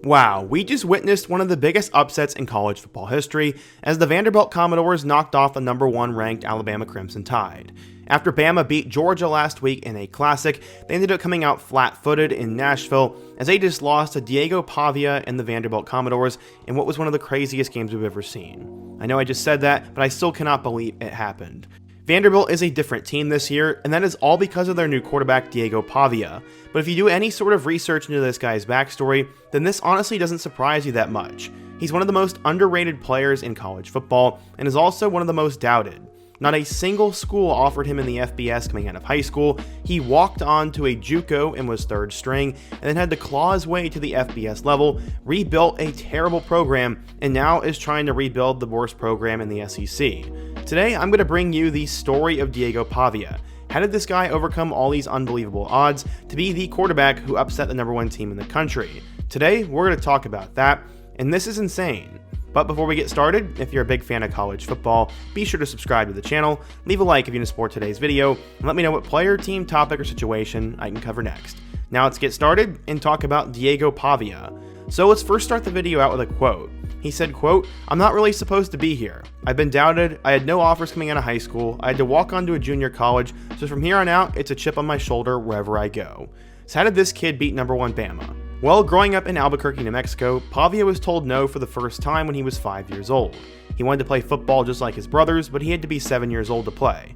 Wow, we just witnessed one of the biggest upsets in college football history as the Vanderbilt Commodores knocked off the #1 ranked Alabama Crimson Tide. After Bama beat Georgia last week in a classic, they ended up coming out flat-footed in Nashville as they just lost to Diego Pavia and the Vanderbilt Commodores in what was one of the craziest games we've ever seen. I know I just said that, but I still cannot believe it happened. Vanderbilt is a different team this year, and that is all because of their new quarterback Diego Pavia. But if you do any sort of research into this guy's backstory, then this honestly doesn't surprise you that much. He's one of the most underrated players in college football, and is also one of the most doubted. Not a single school offered him in the FBS coming out of high school. He walked on to a JUCO and was third string, and then had to claw his way to the FBS level, rebuilt a terrible program, and now is trying to rebuild the worst program in the SEC. Today, I'm going to bring you the story of Diego Pavia. How did this guy overcome all these unbelievable odds to be the quarterback who upset the #1 team in the country? Today, we're going to talk about that, and this is insane. But before we get started, if you're a big fan of college football, be sure to subscribe to the channel, leave a like if you want to support today's video, and let me know what player, team, topic, or situation I can cover next. Now let's get started and talk about Diego Pavia. So let's first start the video out with a quote. He said, quote, "I'm not really supposed to be here. I've been doubted, I had no offers coming out of high school, I had to walk on to a junior college, so from here on out, it's a chip on my shoulder wherever I go." So how did this kid beat #1 Bama? Well, growing up in Albuquerque, New Mexico, Pavia was told no for the first time when he was 5 years old. He wanted to play football just like his brothers, but he had to be 7 years old to play.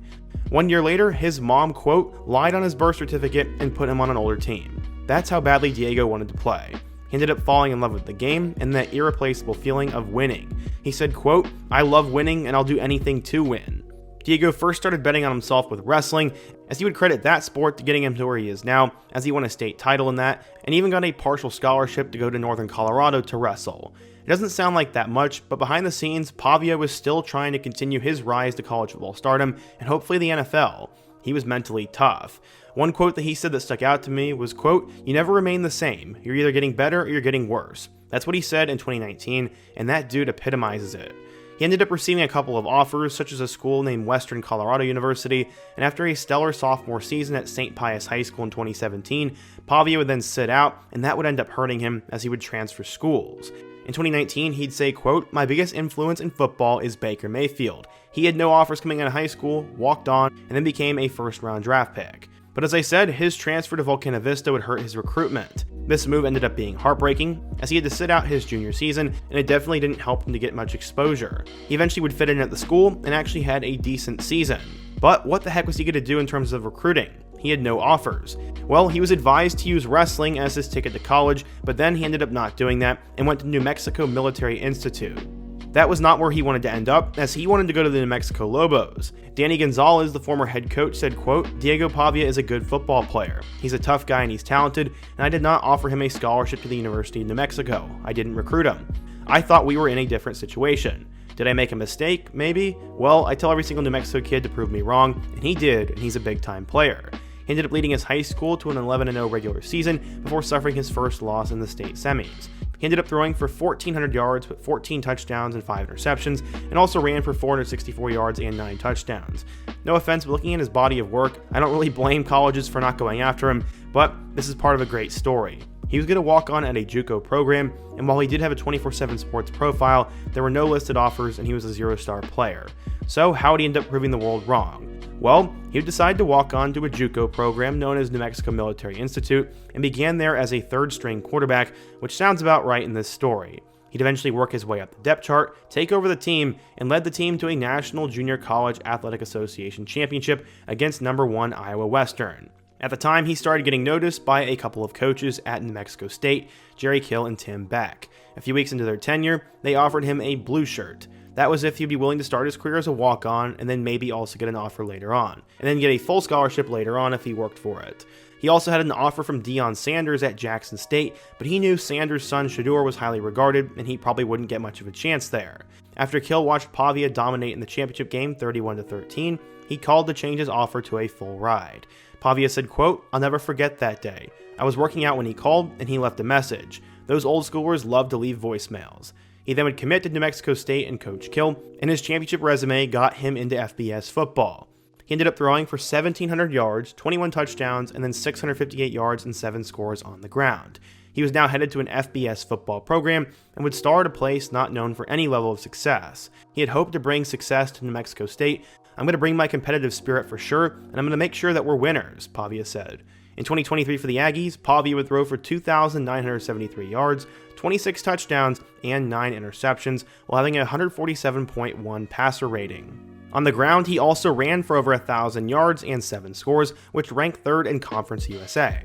1 year later, his mom, quote, lied on his birth certificate and put him on an older team. That's how badly Diego wanted to play. He ended up falling in love with the game and that irreplaceable feeling of winning. He said, quote, "I love winning and I'll do anything to win." Diego first started betting on himself with wrestling, as he would credit that sport to getting him to where he is now, as he won a state title in that, and even got a partial scholarship to go to Northern Colorado to wrestle. It doesn't sound like that much, but behind the scenes, Pavia was still trying to continue his rise to college football stardom, and hopefully the NFL. He was mentally tough. One quote that he said that stuck out to me was, quote, "You never remain the same. You're either getting better or you're getting worse." That's what he said in 2019, and that dude epitomizes it. He ended up receiving a couple of offers, such as a school named Western Colorado University, and after a stellar sophomore season at St. Pius High School in 2017, Pavia would then sit out, and that would end up hurting him as he would transfer schools. In 2019, he'd say, quote, "My biggest influence in football is Baker Mayfield. He had no offers coming out of high school, walked on, and then became a first-round draft pick." But as I said, his transfer to Volcano Vista would hurt his recruitment. This move ended up being heartbreaking, as he had to sit out his junior season, and it definitely didn't help him to get much exposure. He eventually would fit in at the school, and actually had a decent season. But what the heck was he going to do in terms of recruiting? He had no offers. Well, he was advised to use wrestling as his ticket to college, but then he ended up not doing that, and went to New Mexico Military Institute. That was not where he wanted to end up, as he wanted to go to the New Mexico Lobos. Danny Gonzalez, the former head coach, said, quote, "Diego Pavia is a good football player. He's a tough guy and he's talented, and I did not offer him a scholarship to the University of New Mexico. I didn't recruit him. I thought we were in a different situation. Did I make a mistake? Maybe. Well, I tell every single New Mexico kid to prove me wrong, and he did, and he's a big-time player." He ended up leading his high school to an 11-0 regular season before suffering his first loss in the state semis. He ended up throwing for 1,400 yards with 14 touchdowns and 5 interceptions, and also ran for 464 yards and 9 touchdowns. No offense, but looking at his body of work, I don't really blame colleges for not going after him, but this is part of a great story. He was going to walk on at a JUCO program, and while he did have a 24/7 sports profile, there were no listed offers and he was a 0-star player. So how would he end up proving the world wrong? Well, he would decide to walk on to a JUCO program known as New Mexico Military Institute, and began there as a third-string quarterback, which sounds about right in this story. He'd eventually work his way up the depth chart, take over the team, and led the team to a National Junior College Athletic Association championship against #1 Iowa Western. At the time, he started getting noticed by a couple of coaches at New Mexico State, Jerry Kill and Tim Beck. A few weeks into their tenure, they offered him a blue shirt. That was if he'd be willing to start his career as a walk-on, and then maybe also get an offer later on, and then get a full scholarship later on if he worked for it. He also had an offer from Deion Sanders at Jackson State, but he knew Sanders' son Shedeur was highly regarded, and he probably wouldn't get much of a chance there. After Kill watched Pavia dominate in the championship game 31-13, he called to change his offer to a full ride. Pavia said, quote, "I'll never forget that day. I was working out when he called, and he left a message. Those old schoolers love to leave voicemails." He then would commit to New Mexico State and Coach Kill, and his championship resume got him into FBS football. He ended up throwing for 1,700 yards, 21 touchdowns, and then 658 yards and 7 scores on the ground. He was now headed to an FBS football program and would star at a place not known for any level of success. He had hoped to bring success to New Mexico State. "I'm going to bring my competitive spirit for sure, and I'm going to make sure that we're winners," Pavia said. In 2023 for the Aggies, Pavia would throw for 2,973 yards, 26 touchdowns, and 9 interceptions, while having a 147.1 passer rating. On the ground, he also ran for over 1,000 yards and 7 scores, which ranked 3rd in Conference USA.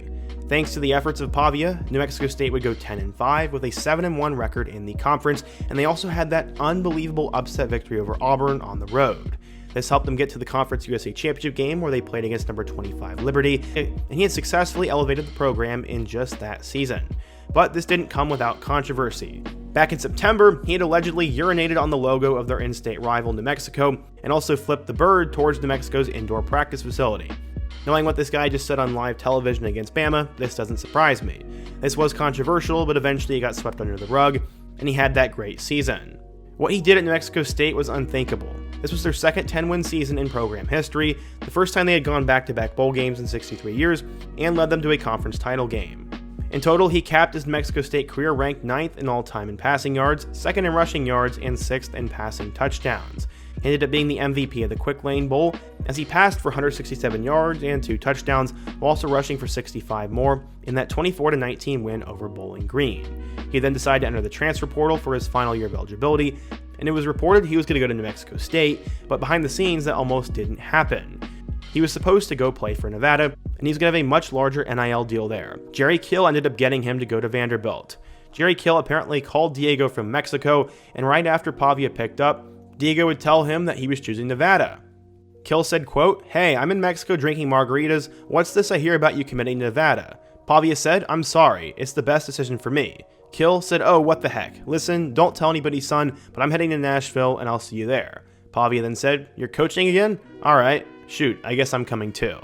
Thanks to the efforts of Pavia, New Mexico State would go 10-5 with a 7-1 record in the conference, and they also had that unbelievable upset victory over Auburn on the road. This helped them get to the Conference USA Championship game where they played against number 25 Liberty, and he had successfully elevated the program in just that season. But this didn't come without controversy. Back in September, he had allegedly urinated on the logo of their in-state rival New Mexico, and also flipped the bird towards New Mexico's indoor practice facility. Knowing what this guy just said on live television against Bama, this doesn't surprise me. This was controversial, but eventually it got swept under the rug, and he had that great season. What he did at New Mexico State was unthinkable. This was their second 10-win season in program history, the first time they had gone back-to-back bowl games in 63 years, and led them to a conference title game. In total, he capped his New Mexico State career ranked 9th in all-time in passing yards, 2nd in rushing yards, and 6th in passing touchdowns. He ended up being the MVP of the Quick Lane Bowl, as he passed for 167 yards and 2 touchdowns, while also rushing for 65 more in that 24-19 win over Bowling Green. He then decided to enter the transfer portal for his final year of eligibility, and it was reported he was going to go to New Mexico State, but behind the scenes that almost didn't happen. He was supposed to go play for Nevada, and he's going to have a much larger NIL deal there. Jerry Kill ended up getting him to go to Vanderbilt. Jerry Kill apparently called Diego from Mexico, and right after Pavia picked up, Diego would tell him that he was choosing Nevada. Kill said, quote, "Hey, I'm in Mexico drinking margaritas. What's this I hear about you committing to Nevada?" Pavia said, "I'm sorry. It's the best decision for me." Kill said, "Oh, what the heck. Listen, don't tell anybody, son, but I'm heading to Nashville and I'll see you there." Pavia then said, "You're coaching again? Alright, shoot, I guess I'm coming too."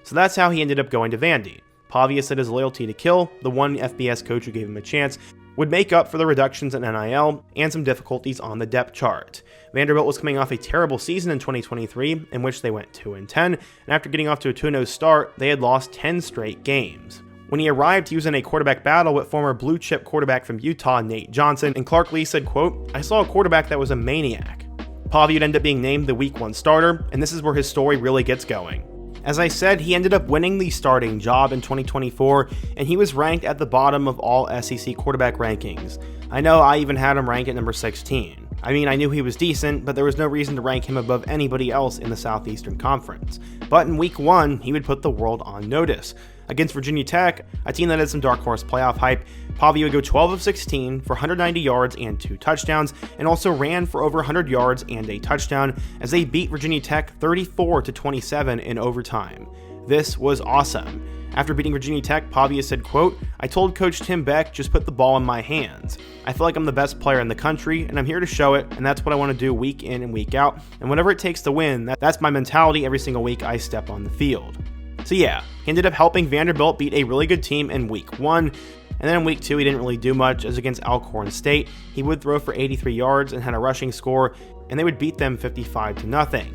So that's how he ended up going to Vandy. Pavia said his loyalty to Kill, the one FBS coach who gave him a chance, would make up for the reductions in NIL and some difficulties on the depth chart. Vanderbilt was coming off a terrible season in 2023, in which they went 2-10, and after getting off to a 2-0 start, they had lost 10 straight games. When he arrived, he was in a quarterback battle with former blue-chip quarterback from Utah, Nate Johnson, and Clark Lee said, quote, "I saw a quarterback that was a maniac." Pavia would end up being named the Week 1 starter, and this is where his story really gets going. As I said, he ended up winning the starting job in 2024, and he was ranked at the bottom of all SEC quarterback rankings. I know I even had him ranked at number 16. I mean, I knew he was decent, but there was no reason to rank him above anybody else in the Southeastern Conference. But in Week 1, he would put the world on notice. Against Virginia Tech, a team that had some dark horse playoff hype, Pavia would go 12 of 16 for 190 yards and 2 touchdowns, and also ran for over 100 yards and a touchdown as they beat Virginia Tech 34-27 in overtime. This was awesome. After beating Virginia Tech, Pavia said, quote, "I told Coach Tim Beck, just put the ball in my hands. I feel like I'm the best player in the country, and I'm here to show it, and that's what I want to do week in and week out, and whatever it takes to win, that's my mentality every single week I step on the field." So yeah, he ended up helping Vanderbilt beat a really good team in Week 1, and then in Week 2 he didn't really do much, as against Alcorn State, he would throw for 83 yards and had a rushing score, and they would beat them 55-0.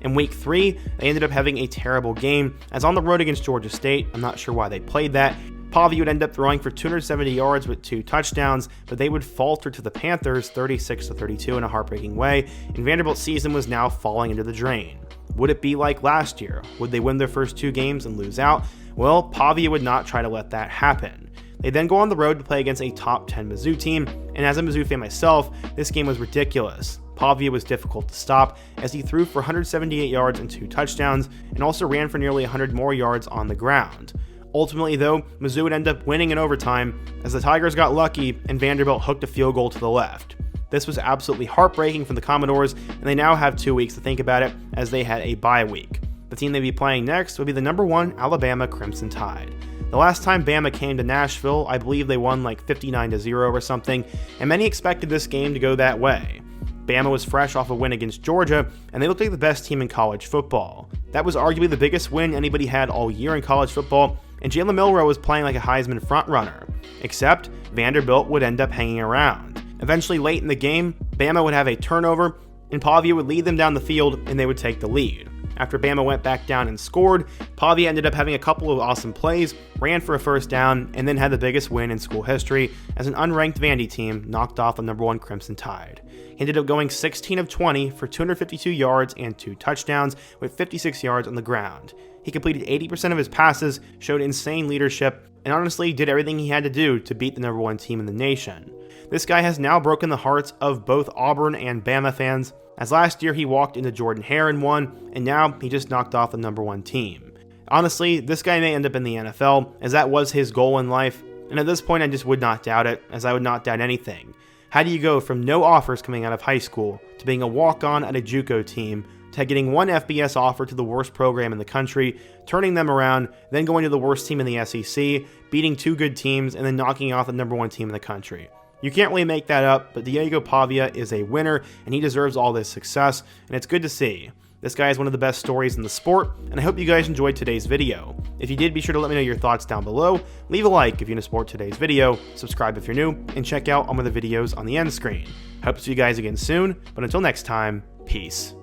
In Week 3, they ended up having a terrible game, as on the road against Georgia State, I'm not sure why they played that, Pavia would end up throwing for 270 yards with 2 touchdowns, but they would falter to the Panthers 36-32 in a heartbreaking way, and Vanderbilt's season was now falling into the drain. Would it be like last year? Would they win their first 2 games and lose out? Well, Pavia would not try to let that happen. They then go on the road to play against a top 10 Mizzou team, and as a Mizzou fan myself, this game was ridiculous. Pavia was difficult to stop, as he threw for 178 yards and 2 touchdowns, and also ran for nearly 100 more yards on the ground. Ultimately though, Mizzou would end up winning in overtime, as the Tigers got lucky and Vanderbilt hooked a field goal to the left. This was absolutely heartbreaking for the Commodores, and they now have 2 weeks to think about it, as they had a bye week. The team they'd be playing next would be the number 1 Alabama Crimson Tide. The last time Bama came to Nashville, I believe they won like 59-0 or something, and many expected this game to go that way. Bama was fresh off a win against Georgia, and they looked like the best team in college football. That was arguably the biggest win anybody had all year in college football, and Jalen Milroe was playing like a Heisman frontrunner. Except, Vanderbilt would end up hanging around. Eventually, late in the game, Bama would have a turnover, and Pavia would lead them down the field, and they would take the lead. After Bama went back down and scored, Pavia ended up having a couple of awesome plays, ran for a first down, and then had the biggest win in school history as an unranked Vandy team knocked off the #1 Crimson Tide. He ended up going 16 of 20 for 252 yards and 2 touchdowns with 56 yards on the ground. He completed 80% of his passes, showed insane leadership, and honestly did everything he had to do to beat the #1 team in the nation. This guy has now broken the hearts of both Auburn and Bama fans, as last year he walked into Jordan Hare and won, and now he just knocked off the #1 team. Honestly, this guy may end up in the NFL, as that was his goal in life, and at this point I just would not doubt it, as I would not doubt anything. How do you go from no offers coming out of high school, to being a walk-on at a JUCO team, to getting one FBS offer to the worst program in the country, turning them around, then going to the worst team in the SEC, beating 2 good teams, and then knocking off the #1 team in the country? You can't really make that up, but Diego Pavia is a winner, and he deserves all this success, and it's good to see. This guy is one of the best stories in the sport, and I hope you guys enjoyed today's video. If you did, be sure to let me know your thoughts down below, leave a like if you're gonna support today's video, subscribe if you're new, and check out all of the videos on the end screen. I hope to see you guys again soon, but until next time, peace.